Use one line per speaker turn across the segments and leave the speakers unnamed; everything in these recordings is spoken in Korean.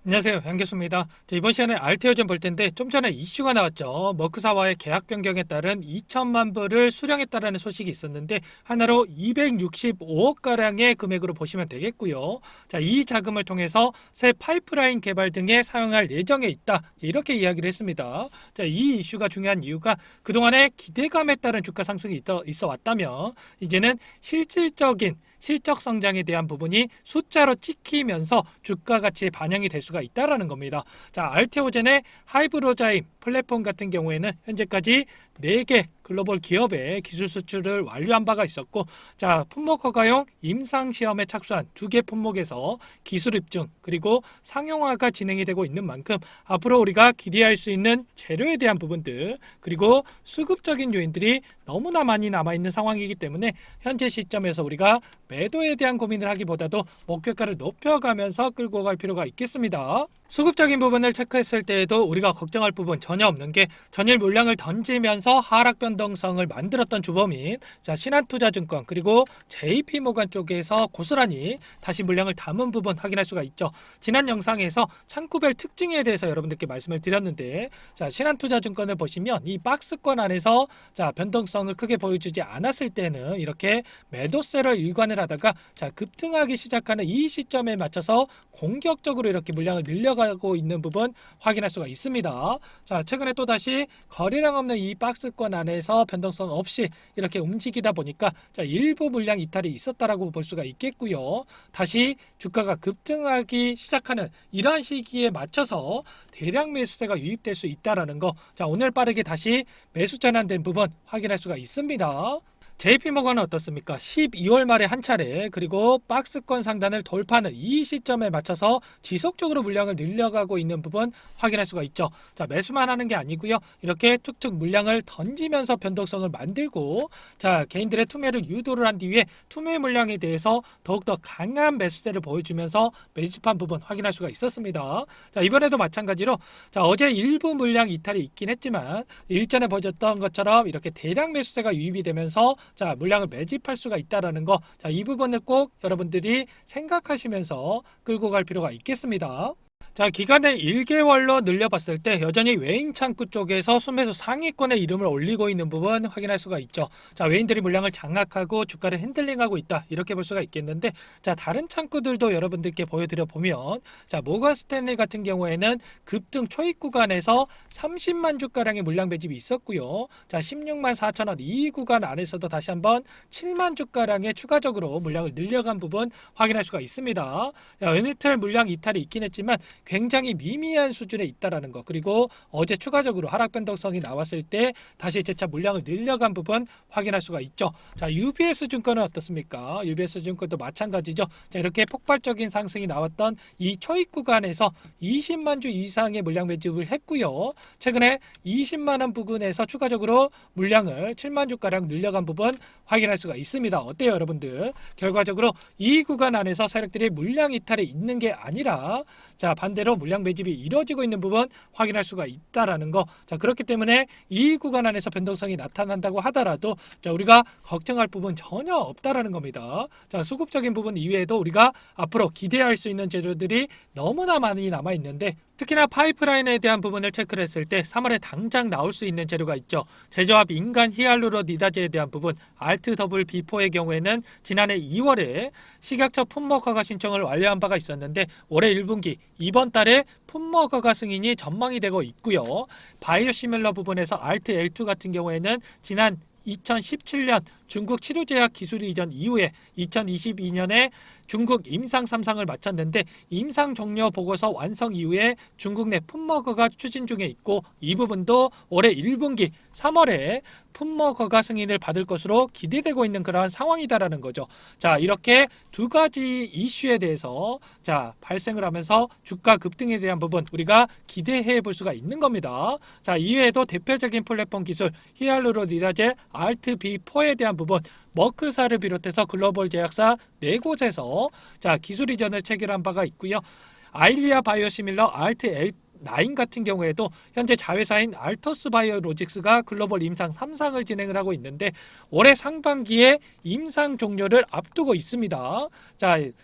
안녕하세요, 양교수입니다. 이번 시간에 알테오 좀 볼 텐데 좀 전에 이슈가 나왔죠. 머크사와의 계약 변경에 따른 2천만 불을 수령했다라는 소식이 있었는데 하나로 265억 가량의 금액으로 보시면 되겠고요. 이 자금을 통해서 새 파이프라인 개발 등에 사용할 예정에 있다. 이렇게 이야기를 했습니다. 이 이슈가 중요한 이유가 그동안에 기대감에 따른 주가 상승이 있어 왔다면 이제는 실질적인 실적 성장에 대한 부분이 숫자로 찍히면서 주가 가치에 반영이 될 수가 있다라는 겁니다. 알테오젠의 하이브로자임 플랫폼 같은 경우에는 현재까지 4개 글로벌 기업의 기술 수출을 완료한 바가 있었고, 품목 허가용 임상 시험에 착수한 2개 품목에서 기술 입증 그리고 상용화가 진행이 되고 있는 만큼 앞으로 우리가 기대할 수 있는 재료에 대한 부분들 그리고 수급적인 요인들이 너무나 많이 남아있는 상황이기 때문에 현재 시점에서 우리가 매도에 대한 고민을 하기보다도 목표가를 높여가면서 끌고 갈 필요가 있겠습니다. 수급적인 부분을 체크했을 때에도 우리가 걱정할 부분 전혀 없는 게 전일 물량을 던지면서 하락 변동성을 만들었던 주범인 신한투자증권 그리고 JP모간 쪽에서 고스란히 다시 물량을 담은 부분 확인할 수가 있죠. 지난 영상에서 창구별 특징에 대해서 여러분들께 말씀을 드렸는데 신한투자증권을 보시면 이 박스권 안에서 변동성을 크게 보여주지 않았을 때는 이렇게 매도세를 일관을 하다가 급등하기 시작하는 이 시점에 맞춰서 공격적으로 이렇게 물량을 늘려가고 있는 부분 확인할 수가 있습니다. 최근에 또다시 거래량 없는 이 박스권 안에서 변동성 없이 이렇게 움직이다 보니까 일부 물량 이탈이 있었다라고 볼 수가 있겠고요. 다시 주가가 급등하기 시작하는 이러한 시기에 맞춰서 대량 매수세가 유입될 수 있다라는 거, 오늘 빠르게 다시 매수 전환된 부분 확인할 수가 있습니다. JP모건은 어떻습니까? 12월 말에 한 차례 그리고 박스권 상단을 돌파하는 이 시점에 맞춰서 지속적으로 물량을 늘려가고 있는 부분 확인할 수가 있죠. 매수만 하는 게 아니고요. 이렇게 툭툭 물량을 던지면서 변동성을 만들고 개인들의 투매를 유도를 한 뒤에 투매 물량에 대해서 더욱더 강한 매수세를 보여주면서 매집한 부분 확인할 수가 있었습니다. 이번에도 마찬가지로 어제 일부 물량 이탈이 있긴 했지만 일전에 보여줬던 것처럼 이렇게 대량 매수세가 유입이 되면서 물량을 매집할 수가 있다라는 거, 이 부분을 꼭 여러분들이 생각하시면서 끌고 갈 필요가 있겠습니다. 기간을 1개월로 늘려봤을 때 여전히 외인 창구 쪽에서 순매수 상위권에 이름을 올리고 있는 부분 확인할 수가 있죠. 외인들이 물량을 장악하고 주가를 핸들링하고 있다 이렇게 볼 수가 있겠는데, 다른 창구들도 여러분들께 보여드려 보면 모건 스탠리 같은 경우에는 급등 초입 구간에서 30만 주가량의 물량 매집이 있었고요. 16만 4천 원 이 구간 안에서도 다시 한번 7만 주가량의 추가적으로 물량을 늘려간 부분 확인할 수가 있습니다. 은이틀 물량 이탈이 있긴 했지만 굉장히 미미한 수준에 있다라는 거, 그리고 어제 추가적으로 하락 변동성이 나왔을 때 다시 재차 물량을 늘려간 부분 확인할 수가 있죠. UBS 증권은 어떻습니까? UBS 증권도 마찬가지죠. 이렇게 폭발적인 상승이 나왔던 이 초입 구간에서 20만 주 이상의 물량 매집을 했고요. 최근에 20만 원 부근에서 추가적으로 물량을 7만 주가량 늘려간 부분 확인할 수가 있습니다. 어때요, 여러분들? 결과적으로 이 구간 안에서 세력들이 물량 이탈이 있는 게 아니라 반대로 물량 매집이 이루어지고 있는 부분 확인할 수가 있다라는 거. 그렇기 때문에 이 구간 안에서 변동성이 나타난다고 하더라도 우리가 걱정할 부분 전혀 없다라는 겁니다. 수급적인 부분 이외에도 우리가 앞으로 기대할 수 있는 재료들이 너무나 많이 남아 있는데, 특히나 파이프라인에 대한 부분을 체크를 했을 때 3월에 당장 나올 수 있는 재료가 있죠. 제조합 인간 히알루로니다제에 대한 부분 알트더블B4의 경우에는 지난해 2월에 식약처 품목 허가 신청을 완료한 바가 있었는데 올해 1분기 이번 달에 품목 허가 승인이 전망이 되고 있고요. 바이오시밀러 부분에서 알트 L2 같은 경우에는 지난 2017년 중국 치료제약 기술 이전 이후에 2022년에 중국 임상 3상을 마쳤는데 임상 종료 보고서 완성 이후에 중국 내 품목 허가 추진 중에 있고, 이 부분도 올해 1분기 3월에 품목 허가 승인을 받을 것으로 기대되고 있는 그러한 상황이다라는 거죠. 이렇게 두 가지 이슈에 대해서 발생을 하면서 주가 급등에 대한 부분 우리가 기대해 볼 수가 있는 겁니다. 이외에도 대표적인 플랫폼 기술 히알루로니다제 알트B4에 대한 부분 머크사를 비롯해서 글로벌 제약사 4곳에서 기술 이전을 체결한 바가 있고요. 아일리아 바이오시밀러 알트9 같은 경우에도 현재 자회사인 알토스 바이오로직스가 글로벌 임상 3상을 진행을 하고 있는데 올해 상반기에 임상 종료를 앞두고 있습니다.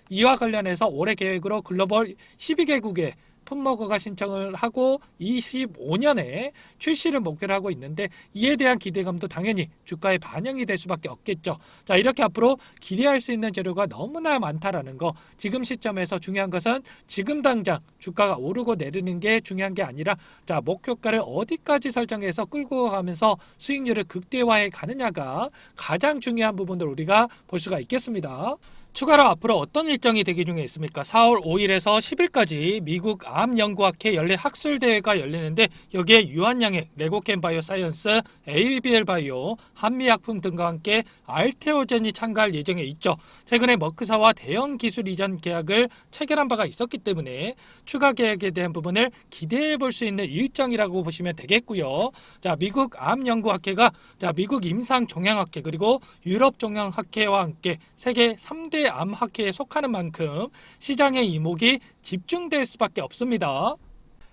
이와 관련해서 올해 계획으로 글로벌 12개국의 풋먹어가 신청을 하고 25년에 출시를 목표로 하고 있는데 이에 대한 기대감도 당연히 주가에 반영이 될 수밖에 없겠죠. 자, 이렇게 앞으로 기대할 수 있는 재료가 너무나 많다라는 거. 지금 시점에서 중요한 것은 지금 당장 주가가 오르고 내리는 게 중요한 게 아니라 자, 목표가를 어디까지 설정해서 끌고 가면서 수익률을 극대화해 가느냐가 가장 중요한 부분을 우리가 볼 수가 있겠습니다. 추가로 앞으로 어떤 일정이 대기 중에 있습니까? 4월 5일에서 10일까지 미국 암연구학회 연례 학술대회가 열리는데 여기에 유한양행, 레고캠 바이오사이언스, ABL 바이오, 한미약품 등과 함께 알테오젠이 참가할 예정에 있죠. 최근에 머크사와 대형 기술 이전 계약을 체결한 바가 있었기 때문에 추가 계약에 대한 부분을 기대해 볼 수 있는 일정이라고 보시면 되겠고요. 자, 미국 암연구학회가 미국 임상종양학회 그리고 유럽종양학회와 함께 세계 3대 암학회에 속하는 만큼 시장의 이목이 집중될 수밖에 없습니다.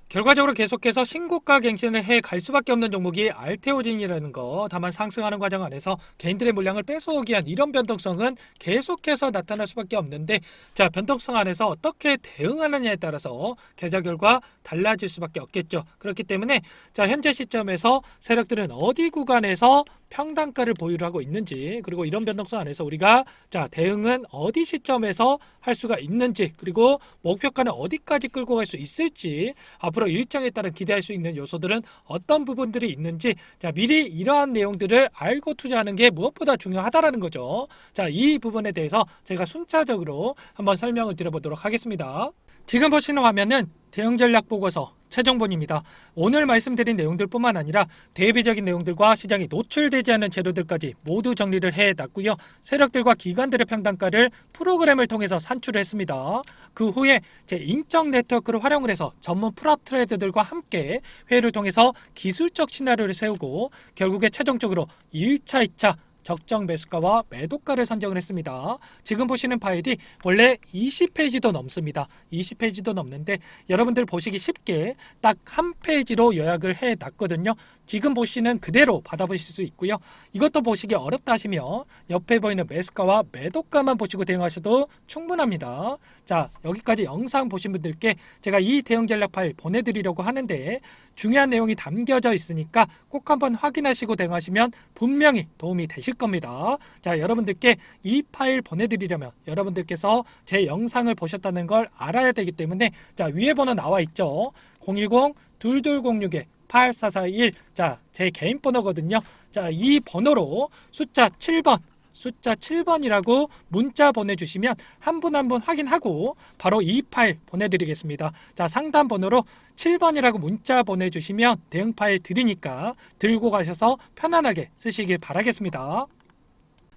결과적으로 계속해서 신고가 갱신을 해 갈 수밖에 없는 종목이 알테오진이라는 거. 다만 상승하는 과정 안에서 개인들의 물량을 뺏어오기 위한 이런 변동성은 계속해서 나타날 수밖에 없는데 자, 변동성 안에서 어떻게 대응하느냐에 따라서 계좌 결과 달라질 수밖에 없겠죠. 그렇기 때문에 자, 현재 시점에서 세력들은 어디 구간에서 평단가를 보유를 하고 있는지 그리고 이런 변동성 안에서 우리가 자, 대응은 어디 시점에서 할 수가 있는지 그리고 목표가는 어디까지 끌고 갈 수 있을지 앞으로 일정에 따른 기대할 수 있는 요소들은 어떤 부분들이 있는지 자, 미리 이러한 내용들을 알고 투자하는 게 무엇보다 중요하다라는 거죠. 자, 이 부분에 대해서 제가 순차적으로 한번 설명을 드려보도록 하겠습니다. 지금 보시는 화면은 대응 전략 보고서 최종본입니다. 오늘 말씀드린 내용들뿐만 아니라 대비적인 내용들과 시장이 노출되지 않는 재료들까지 모두 정리를 해놨고요. 세력들과 기관들의 평단가를 프로그램을 통해서 산출을 했습니다. 그 후에 제 인적 네트워크를 활용을 해서 전문 프랍 트레이더들과 함께 회의를 통해서 기술적 시나리오를 세우고 결국에 최종적으로 1차, 2차 적정 매수가와 매도가를 선정을 했습니다. 지금 보시는 파일이 원래 20페이지도 넘습니다. 20페이지도 넘는데 여러분들 보시기 쉽게 딱 한 페이지로 요약을 해놨거든요. 지금 보시는 그대로 받아보실 수 있고요. 이것도 보시기 어렵다 하시면 옆에 보이는 매수가와 매도가만 보시고 대응하셔도 충분합니다. 자, 여기까지 영상 보신 분들께 제가 이 대응 전략 파일 보내드리려고 하는데 중요한 내용이 담겨져 있으니까 꼭 한번 확인하시고 대응하시면 분명히 도움이 되실 겁니다. 자, 여러분들께 이 파일 보내드리려면 여러분들께서 제 영상을 보셨다는 걸 알아야 되기 때문에 자, 위에 번호 나와 있죠. 010-2206-8441 자, 제 개인 번호거든요. 자, 이 번호로 숫자 7번이라고 문자 보내주시면 한 분 한 분 확인하고 바로 이 파일 보내드리겠습니다. 자, 상담 번호로 7번이라고 문자 보내주시면 대응 파일 드리니까 들고 가셔서 편안하게 쓰시길 바라겠습니다.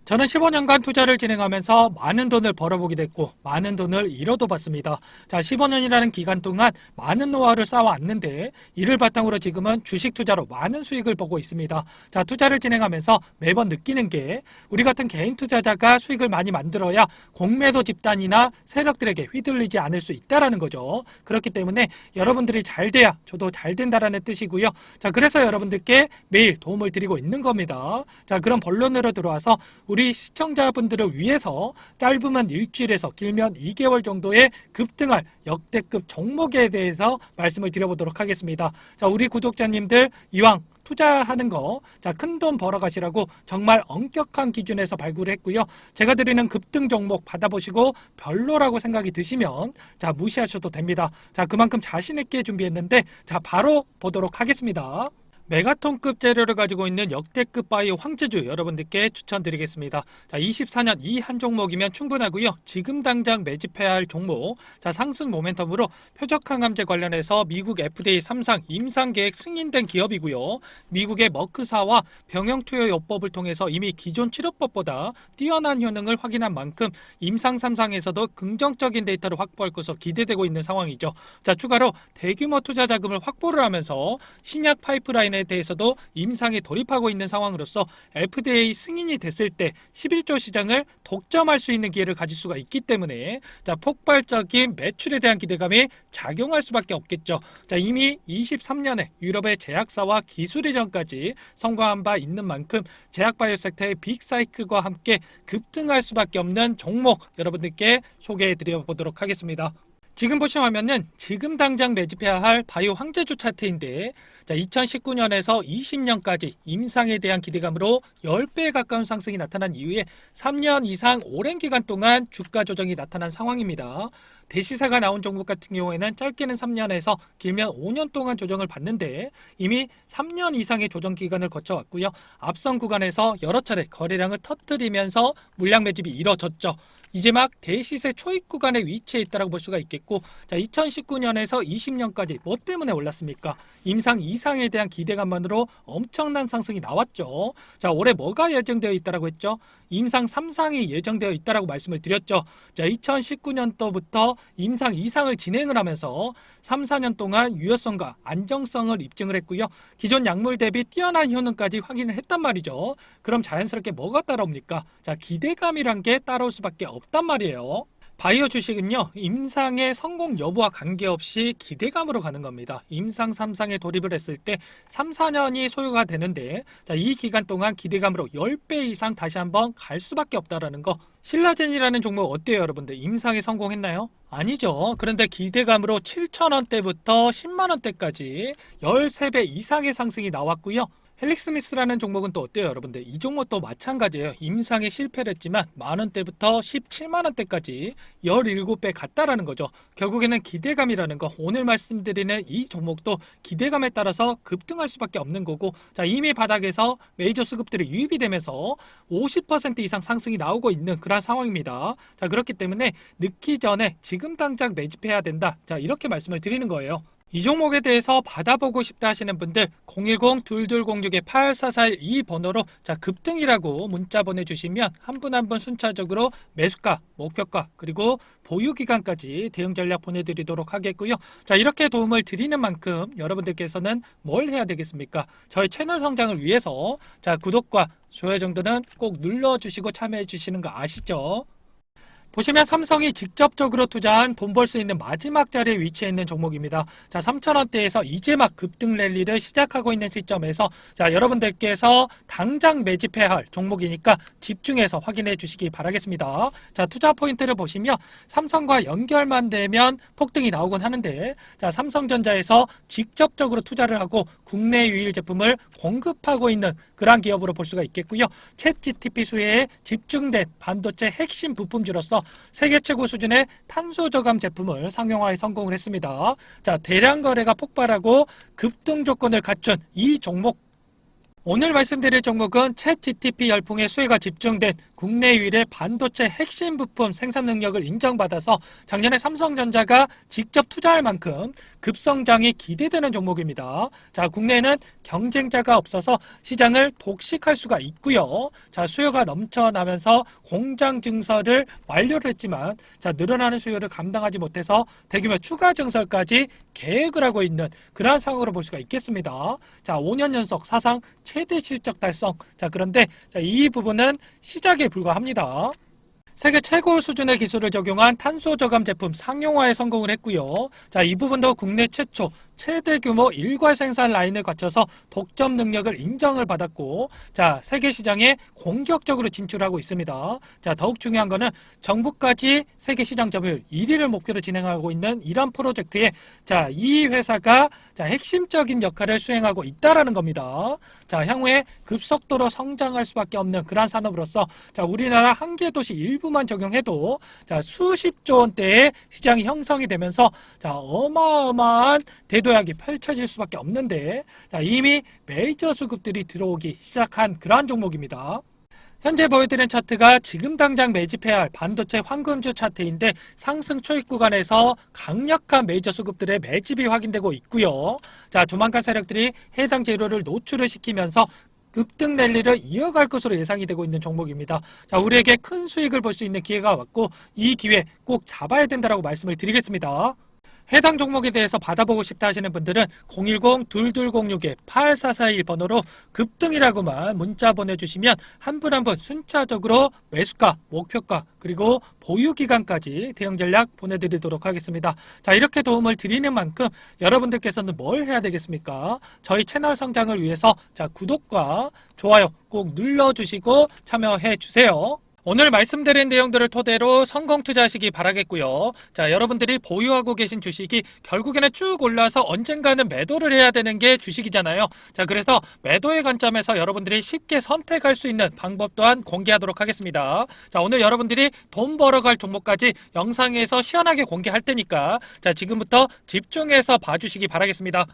저는 15년간 투자를 진행하면서 많은 돈을 벌어보게 됐고 많은 돈을 잃어도 봤습니다. 자, 15년이라는 기간 동안 많은 노하우를 쌓아왔는데 이를 바탕으로 지금은 주식 투자로 많은 수익을 보고 있습니다. 자, 투자를 진행하면서 매번 느끼는 게 우리 같은 개인 투자자가 수익을 많이 만들어야 공매도 집단이나 세력들에게 휘둘리지 않을 수 있다라는 거죠. 그렇기 때문에 여러분들이 잘 돼야 저도 잘 된다라는 뜻이고요. 자, 그래서 여러분들께 매일 도움을 드리고 있는 겁니다. 자, 그럼 본론으로 들어와서 우리 시청자분들을 위해서 짧으면 일주일에서 길면 2개월 정도의 급등할 역대급 종목에 대해서 말씀을 드려보도록 하겠습니다. 자, 우리 구독자님들 이왕 투자하는 거, 자, 큰돈 벌어가시라고 정말 엄격한 기준에서 발굴했고요. 제가 드리는 급등 종목 받아보시고 별로라고 생각이 드시면 자, 무시하셔도 됩니다. 자, 그만큼 자신 있게 준비했는데 자, 바로 보도록 하겠습니다. 메가톤급 재료를 가지고 있는 역대급 바이오 황제주 여러분들께 추천드리겠습니다. 자, 24년 이 한 종목이면 충분하고요. 지금 당장 매집해야 할 종목. 자, 상승 모멘텀으로 표적 항암제 관련해서 미국 FDA 3상 임상 계획 승인된 기업이고요. 미국의 머크사와 병용 투여 요법을 통해서 이미 기존 치료법보다 뛰어난 효능을 확인한 만큼 임상 3상에서도 긍정적인 데이터를 확보할 것으로 기대되고 있는 상황이죠. 자, 추가로 대규모 투자 자금을 확보를 하면서 신약 파이프라인 에 대해서도 임상에 돌입하고 있는 상황으로서 FDA 승인이 됐을 때 11조 시장을 독점할 수 있는 기회를 가질 수가 있기 때문에 자, 폭발적인 매출에 대한 기대감이 작용할 수밖에 없겠죠. 자, 이미 23년에 유럽의 제약사와 기술 이전까지 성공한 바 있는 만큼 제약바이오 섹터의 빅사이클과 함께 급등할 수밖에 없는 종목 여러분들께 소개해 드려 보도록 하겠습니다. 지금 보신 화면은 지금 당장 매집해야 할 바이오 황제주 차트인데, 자, 2019년에서 20년까지 임상에 대한 기대감으로 10배에 가까운 상승이 나타난 이후에 3년 이상 오랜 기간 동안 주가 조정이 나타난 상황입니다. 대시세가 나온 종목 같은 경우에는 짧게는 3년에서 길면 5년 동안 조정을 받는데 이미 3년 이상의 조정 기간을 거쳐왔고요. 앞선 구간에서 여러 차례 거래량을 터뜨리면서 물량 매집이 이뤄졌죠. 이제 막 대시세 초입 구간에 위치해 있다고 볼 수가 있겠고, 자, 2019년에서 20년까지 뭐 때문에 올랐습니까? 임상 이상에 대한 기대감만으로 엄청난 상승이 나왔죠. 자, 올해 뭐가 예정되어 있다고 했죠? 임상 3상이 예정되어 있다고 말씀을 드렸죠. 자, 2019년도부터 임상 2상을 진행을 하면서 3, 4년 동안 유효성과 안정성을 입증을 했고요. 기존 약물 대비 뛰어난 효능까지 확인을 했단 말이죠. 그럼 자연스럽게 뭐가 따라옵니까? 자, 기대감이란 게 따라올 수밖에 없단 말이에요. 바이오 주식은요, 임상의 성공 여부와 관계없이 기대감으로 가는 겁니다. 임상 3상에 돌입을 했을 때 3, 4년이 소요가 되는데, 자, 이 기간 동안 기대감으로 10배 이상 다시 한번 갈 수밖에 없다라는 거. 신라젠이라는 종목 어때요, 여러분들? 임상에 성공했나요? 아니죠. 그런데 기대감으로 7,000원대부터 10만원대까지 13배 이상의 상승이 나왔고요. 헬릭스미스라는 종목은 또 어때요, 여러분들? 이 종목도 마찬가지예요. 임상에 실패를 했지만 만원대부터 17만원대까지 17배 갔다라는 거죠. 결국에는 기대감이라는 거, 오늘 말씀드리는 이 종목도 기대감에 따라서 급등할 수밖에 없는 거고, 자, 이미 바닥에서 메이저 수급들이 유입이 되면서 50% 이상 상승이 나오고 있는 그런 상황입니다. 자, 그렇기 때문에 늦기 전에 지금 당장 매집해야 된다. 자, 이렇게 말씀을 드리는 거예요. 이 종목에 대해서 받아보고 싶다 하시는 분들 010-2206-8441 이 번호로 자, 급등이라고 문자 보내주시면 한 분 한 분 순차적으로 매수가, 목표가, 그리고 보유기간까지 대응 전략 보내드리도록 하겠고요. 자, 이렇게 도움을 드리는 만큼 여러분들께서는 뭘 해야 되겠습니까? 저희 채널 성장을 위해서 자, 구독과 좋아요 정도는 꼭 눌러주시고 참여해 주시는 거 아시죠? 보시면 삼성이 직접적으로 투자한 돈 벌 수 있는 마지막 자리에 위치해 있는 종목입니다. 자, 3,000원대에서 이제 막 급등 랠리를 시작하고 있는 시점에서 자, 여러분들께서 당장 매집해야 할 종목이니까 집중해서 확인해 주시기 바라겠습니다. 자, 투자 포인트를 보시면 삼성과 연결만 되면 폭등이 나오곤 하는데, 자, 삼성전자에서 직접적으로 투자를 하고 국내 유일 제품을 공급하고 있는 그러한 기업으로 볼 수가 있겠고요. 챗GPT 수혜에 집중된 반도체 핵심 부품주로서 세계 최고 수준의 탄소 저감 제품을 상용화에 성공을 했습니다. 자, 대량 거래가 폭발하고 급등 조건을 갖춘 이 종목, 오늘 말씀드릴 종목은 챗GPT 열풍의 수혜가 집중된 국내 유일의 반도체 핵심 부품 생산 능력을 인정받아서 작년에 삼성전자가 직접 투자할 만큼 급성장이 기대되는 종목입니다. 자, 국내에는 경쟁자가 없어서 시장을 독식할 수가 있고요. 자, 수요가 넘쳐나면서 공장 증설을 완료를 했지만 자, 늘어나는 수요를 감당하지 못해서 대규모 추가 증설까지 계획을 하고 있는 그러한 상황으로 볼 수가 있겠습니다. 자, 5년 연속 사상 최대 실적 달성. 자, 그런데 자, 이 부분은 시작에 불과합니다. 세계 최고 수준의 기술을 적용한 탄소 저감 제품 상용화에 성공을 했고요. 자, 이 부분도 국내 최초 최대 규모 일괄 생산 라인을 거쳐서 독점 능력을 인정을 받았고, 자, 세계 시장에 공격적으로 진출하고 있습니다. 자, 더욱 중요한 거는 정부까지 세계 시장 점유율 1위를 목표로 진행하고 있는 이런 프로젝트에 자, 이 회사가 자, 핵심적인 역할을 수행하고 있다라는 겁니다. 자, 향후에 급속도로 성장할 수밖에 없는 그러한 산업으로서 자, 우리나라 한 개 도시 일부만 적용해도 자, 수십조 원대의 시장이 형성이 되면서 자, 어마어마한 대도약이 펼쳐질 수밖에 없는데, 자, 이미 메이저 수급들이 들어오기 시작한 그러한 종목입니다. 현재 보여드린 차트가 지금 당장 매집해야 할 반도체 황금주 차트인데 상승 초입 구간에서 강력한 메이저 수급들의 매집이 확인되고 있고요. 자, 조만간 세력들이 해당 재료를 노출을 시키면서 급등 랠리를 이어갈 것으로 예상이 되고 있는 종목입니다. 자, 우리에게 큰 수익을 볼 수 있는 기회가 왔고 이 기회 꼭 잡아야 된다라고 말씀을 드리겠습니다. 해당 종목에 대해서 받아보고 싶다 하시는 분들은 010-2206-8441 번호로 급등이라고만 문자 보내주시면 한 분 한 분 순차적으로 매수가, 목표가, 그리고 보유기간까지 대응 전략 보내드리도록 하겠습니다. 자, 이렇게 도움을 드리는 만큼 여러분들께서는 뭘 해야 되겠습니까? 저희 채널 성장을 위해서 자, 구독과 좋아요 꼭 눌러주시고 참여해 주세요. 오늘 말씀드린 내용들을 토대로 성공 투자하시기 바라겠고요. 자, 여러분들이 보유하고 계신 주식이 결국에는 쭉 올라서 언젠가는 매도를 해야 되는 게 주식이잖아요. 자, 그래서 매도의 관점에서 여러분들이 쉽게 선택할 수 있는 방법 또한 공개하도록 하겠습니다. 자, 오늘 여러분들이 돈 벌어갈 종목까지 영상에서 시원하게 공개할 테니까 자, 지금부터 집중해서 봐주시기 바라겠습니다.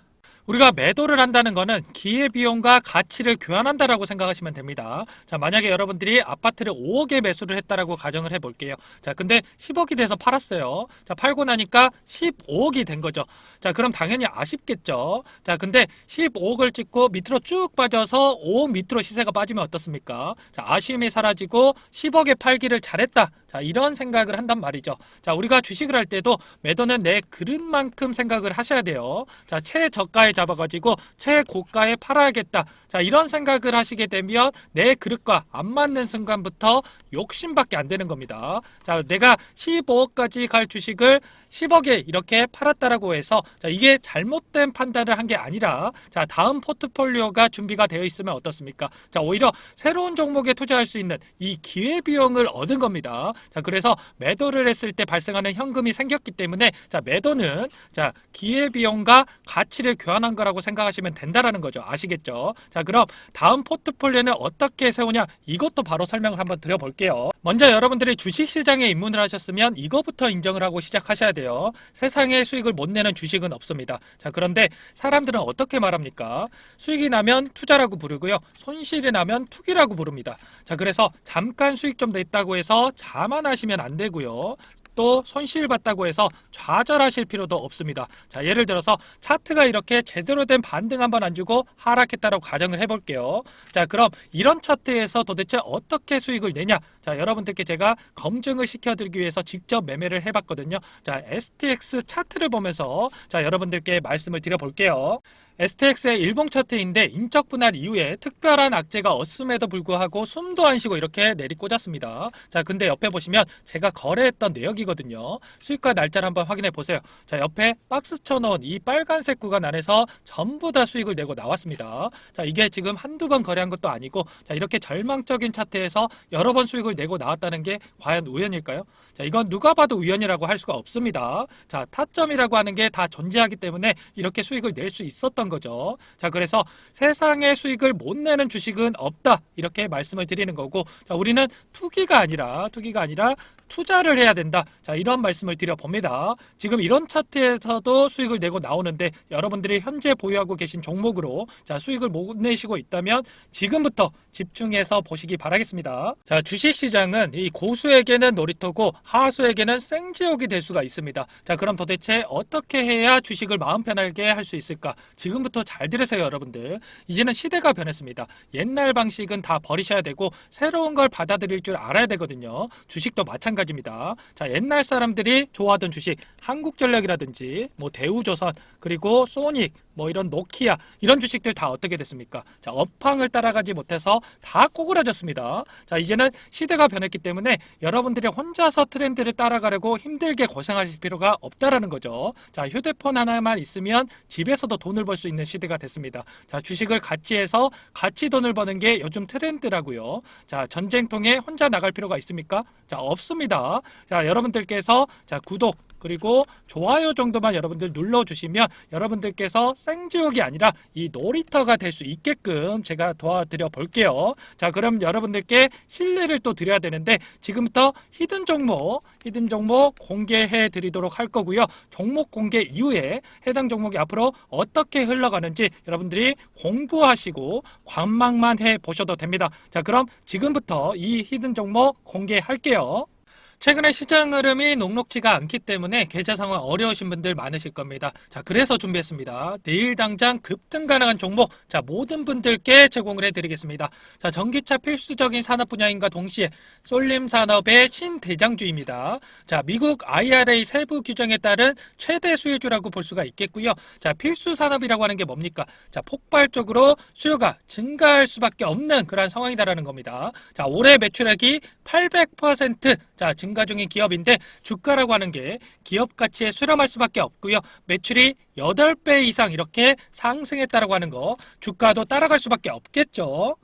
우리가 매도를 한다는 거는 기회비용과 가치를 교환한다라고 생각하시면 됩니다. 자, 만약에 여러분들이 아파트를 5억에 매수를 했다라고 가정을 해볼게요. 자, 근데 10억이 돼서 팔았어요. 자, 팔고 나니까 15억이 된 거죠. 자, 그럼 당연히 아쉽겠죠. 자, 근데 15억을 찍고 밑으로 쭉 빠져서 5억 밑으로 시세가 빠지면 어떻습니까? 자, 아쉬움이 사라지고 10억에 팔기를 잘했다. 자, 이런 생각을 한단 말이죠. 자, 우리가 주식을 할 때도 매도는 내 그릇만큼 생각을 하셔야 돼요. 자, 최저가에 잡아가지고 최고가에 팔아야겠다. 자, 이런 생각을 하시게 되면 내 그릇과 안 맞는 순간부터 욕심밖에 안 되는 겁니다. 자, 내가 15억까지 갈 주식을 10억에 이렇게 팔았다라고 해서 자, 이게 잘못된 판단을 한 게 아니라 자, 다음 포트폴리오가 준비가 되어 있으면 어떻습니까? 자, 오히려 새로운 종목에 투자할 수 있는 이 기회비용을 얻은 겁니다. 자, 그래서 매도를 했을 때 발생하는 현금이 생겼기 때문에 자, 매도는 자, 기회비용과 가치를 교환한 거라고 생각하시면 된다라는 거죠. 아시겠죠? 자, 그럼 다음 포트폴리오는 어떻게 세우냐? 이것도 바로 설명을 한번 드려볼게요. 먼저 여러분들이 주식시장에 입문을 하셨으면 이거부터 인정을 하고 시작하셔야 돼요. 세상에 수익을 못 내는 주식은 없습니다. 자, 그런데 사람들은 어떻게 말합니까? 수익이 나면 투자라고 부르고요. 손실이 나면 투기라고 부릅니다. 자, 그래서 잠깐 수익 좀 냈다고 해서 자만하시면 안 되고요. 또 손실 봤다고 해서 좌절하실 필요도 없습니다. 자, 예를 들어서 차트가 이렇게 제대로 된 반등 한번 안 주고 하락했다라고 가정을 해볼게요. 자, 그럼 이런 차트에서 도대체 어떻게 수익을 내냐? 자, 여러분들께 제가 검증을 시켜드리기 위해서 직접 매매를 해봤거든요. 자, STX 차트를 보면서 자, 여러분들께 말씀을 드려볼게요. STX의 일봉 차트인데 인적 분할 이후에 특별한 악재가 없음에도 불구하고 숨도 안 쉬고 이렇게 내리꽂았습니다. 자, 근데 옆에 보시면 제가 거래했던 내역이거든요. 수익과 날짜를 한번 확인해 보세요. 자, 옆에 박스 쳐놓은 이 빨간색 구간 안에서 전부 다 수익을 내고 나왔습니다. 자, 이게 지금 한두 번 거래한 것도 아니고 자, 이렇게 절망적인 차트에서 여러 번 수익을 내고 나왔다는 게 과연 우연일까요? 자, 이건 누가 봐도 우연이라고 할 수가 없습니다. 자, 타점이라고 하는 게 다 존재하기 때문에 이렇게 수익을 낼 수 있었던 거죠. 자, 그래서 세상에 수익을 못 내는 주식은 없다. 이렇게 말씀을 드리는 거고, 자, 우리는 투기가 아니라 투자를 해야 된다. 자, 이런 말씀을 드려봅니다. 지금 이런 차트에서도 수익을 내고 나오는데 여러분들이 현재 보유하고 계신 종목으로 자, 수익을 못 내시고 있다면 지금부터 집중해서 보시기 바라겠습니다. 자, 주식시장은 이 고수에게는 놀이터고 하수에게는 생지옥이 될 수가 있습니다. 자, 그럼 도대체 어떻게 해야 주식을 마음 편하게 할 수 있을까? 지금부터 잘 들으세요, 여러분들. 이제는 시대가 변했습니다. 옛날 방식은 다 버리셔야 되고 새로운 걸 받아들일 줄 알아야 되거든요. 주식도 마찬가지입니다. 자, 옛날 사람들이 좋아하던 주식, 한국전력이라든지 뭐 대우조선, 그리고 소닉, 뭐 이런 노키아 이런 주식들 다 어떻게 됐습니까? 자, 업황을 따라가지 못해서 다 꼬그라졌습니다. 자, 이제는 시대가 변했기 때문에 여러분들이 혼자서 트렌드를 따라가려고 힘들게 고생하실 필요가 없다라는 거죠. 자, 휴대폰 하나만 있으면 집에서도 돈을 벌 수 있는 시대가 됐습니다. 자, 주식을 같이 해서 같이 돈을 버는 게 요즘 트렌드라고요. 자, 전쟁통에 혼자 나갈 필요가 있습니까? 자, 없습니다. 자, 여러분들께서 자, 구독 그리고 좋아요 정도만 여러분들 눌러주시면 여러분들께서 생지옥이 아니라 이 놀이터가 될 수 있게끔 제가 도와드려 볼게요. 자, 그럼 여러분들께 신뢰를 또 드려야 되는데 지금부터 히든 종목 공개해 드리도록 할 거고요. 종목 공개 이후에 해당 종목이 앞으로 어떻게 흘러가는지 여러분들이 공부하시고 관망만 해 보셔도 됩니다. 자, 그럼 지금부터 이 히든 종목 공개할게요. 최근에 시장 흐름이 녹록지가 않기 때문에 계좌 상황 어려우신 분들 많으실 겁니다. 자, 그래서 준비했습니다. 내일 당장 급등 가능한 종목, 자, 모든 분들께 제공을 해드리겠습니다. 자, 전기차 필수적인 산업 분야인가 동시에 쏠림 산업의 신대장주입니다. 자, 미국 IRA 세부 규정에 따른 최대 수혜주라고 볼 수가 있겠고요. 자, 필수 산업이라고 하는 게 뭡니까? 자, 폭발적으로 수요가 증가할 수밖에 없는 그러한 상황이다라는 겁니다. 자, 올해 매출액이 800% 자, 증가 중인 기업인데 주가라고 하는 게 기업 가치에 수렴할 수밖에 없고요. 매출이 8배 이상 이렇게 상승했다라고 하는 거 주가도 따라갈 수밖에 없겠죠.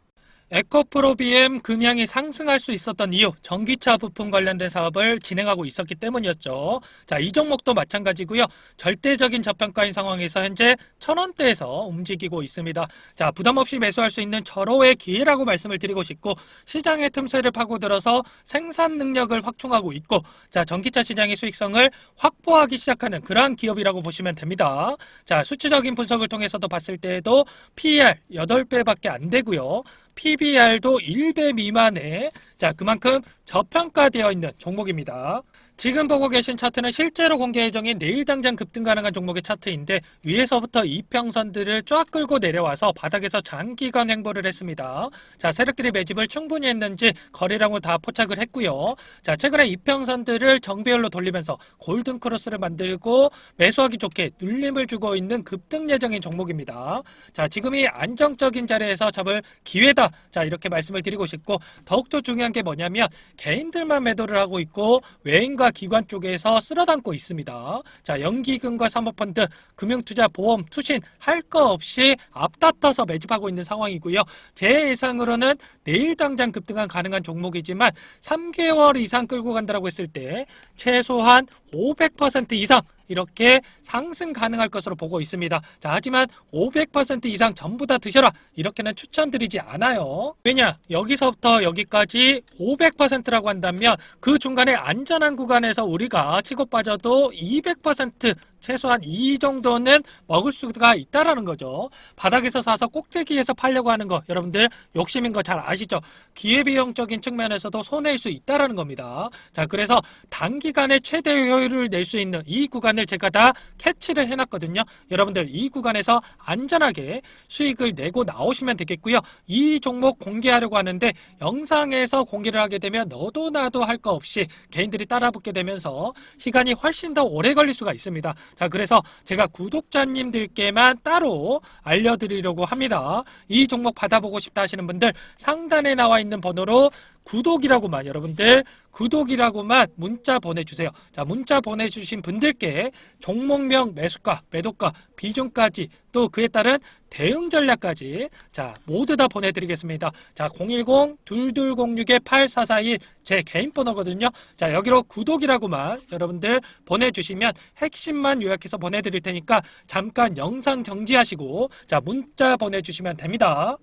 에코프로 BM 금양이 상승할 수 있었던 이유, 전기차 부품 관련된 사업을 진행하고 있었기 때문이었죠. 자, 이 종목도 마찬가지고요. 절대적인 저평가인 상황에서 현재 1,000원대에서 움직이고 있습니다. 자, 부담 없이 매수할 수 있는 절호의 기회라고 말씀을 드리고 싶고, 시장의 틈새를 파고들어서 생산 능력을 확충하고 있고, 자, 전기차 시장의 수익성을 확보하기 시작하는 그러한 기업이라고 보시면 됩니다. 자, 수치적인 분석을 통해서도 봤을 때에도 PER 8배밖에 안 되고요. PBR도 1배 미만에, 자, 그만큼 저평가되어 있는 종목입니다. 지금 보고 계신 차트는 실제로 공개 예정인 내일 당장 급등 가능한 종목의 차트인데, 위에서부터 이평선들을 쫙 끌고 내려와서 바닥에서 장기간 횡보를 했습니다. 자, 세력들이 매집을 충분히 했는지 거래량을 다 포착을 했고요. 자, 최근에 이평선들을 정배열로 돌리면서 골든 크로스를 만들고 매수하기 좋게 눌림을 주고 있는 급등 예정인 종목입니다. 자, 지금이 안정적인 자리에서 잡을 기회다. 자, 이렇게 말씀을 드리고 싶고, 더욱더 중요한 게 뭐냐면 개인들만 매도를 하고 있고 외인과 기관 쪽에서 쓸어담고 있습니다. 자, 연기금과 사모펀드, 금융투자, 보험, 투신 할 거 없이 앞다퉈서 매집하고 있는 상황이고요. 제 예상으로는 내일 당장 급등한 가능한 종목이지만 3개월 이상 끌고 간다고 했을 때 최소한 500% 이상 이렇게 상승 가능할 것으로 보고 있습니다. 자, 하지만 500% 이상 전부 다 드셔라 이렇게는 추천드리지 않아요. 왜냐? 여기서부터 여기까지 500%라고 한다면 그 중간에 안전한 구간에서 우리가 치고 빠져도 200% 최소한 이 정도는 먹을 수가 있다라는 거죠. 바닥에서 사서 꼭대기에서 팔려고 하는 거 여러분들 욕심인 거 잘 아시죠? 기회비용적인 측면에서도 손해일 수 있다라는 겁니다. 자, 그래서 단기간에 최대 효율을 낼 수 있는 이 구간을 제가 다 캐치를 해놨거든요. 여러분들 이 구간에서 안전하게 수익을 내고 나오시면 되겠고요. 이 종목 공개하려고 하는데 영상에서 공개를 하게 되면 너도 나도 할 거 없이 개인들이 따라붙게 되면서 시간이 훨씬 더 오래 걸릴 수가 있습니다. 자, 그래서 제가 구독자님들께만 따로 알려드리려고 합니다. 이 종목 받아보고 싶다 하시는 분들 상단에 나와 있는 번호로 구독이라고만, 여러분들 구독이라고만 문자 보내주세요. 자, 문자 보내주신 분들께 종목명, 매수가, 매도가, 비중까지 또 그에 따른 대응 전략까지 자 모두 다 보내드리겠습니다. 자, 010-2206-8441 제 개인 번호거든요. 자, 여기로 구독이라고만 여러분들 보내주시면 핵심만 요약해서 보내드릴 테니까 잠깐 영상 정지하시고 자 문자 보내주시면 됩니다.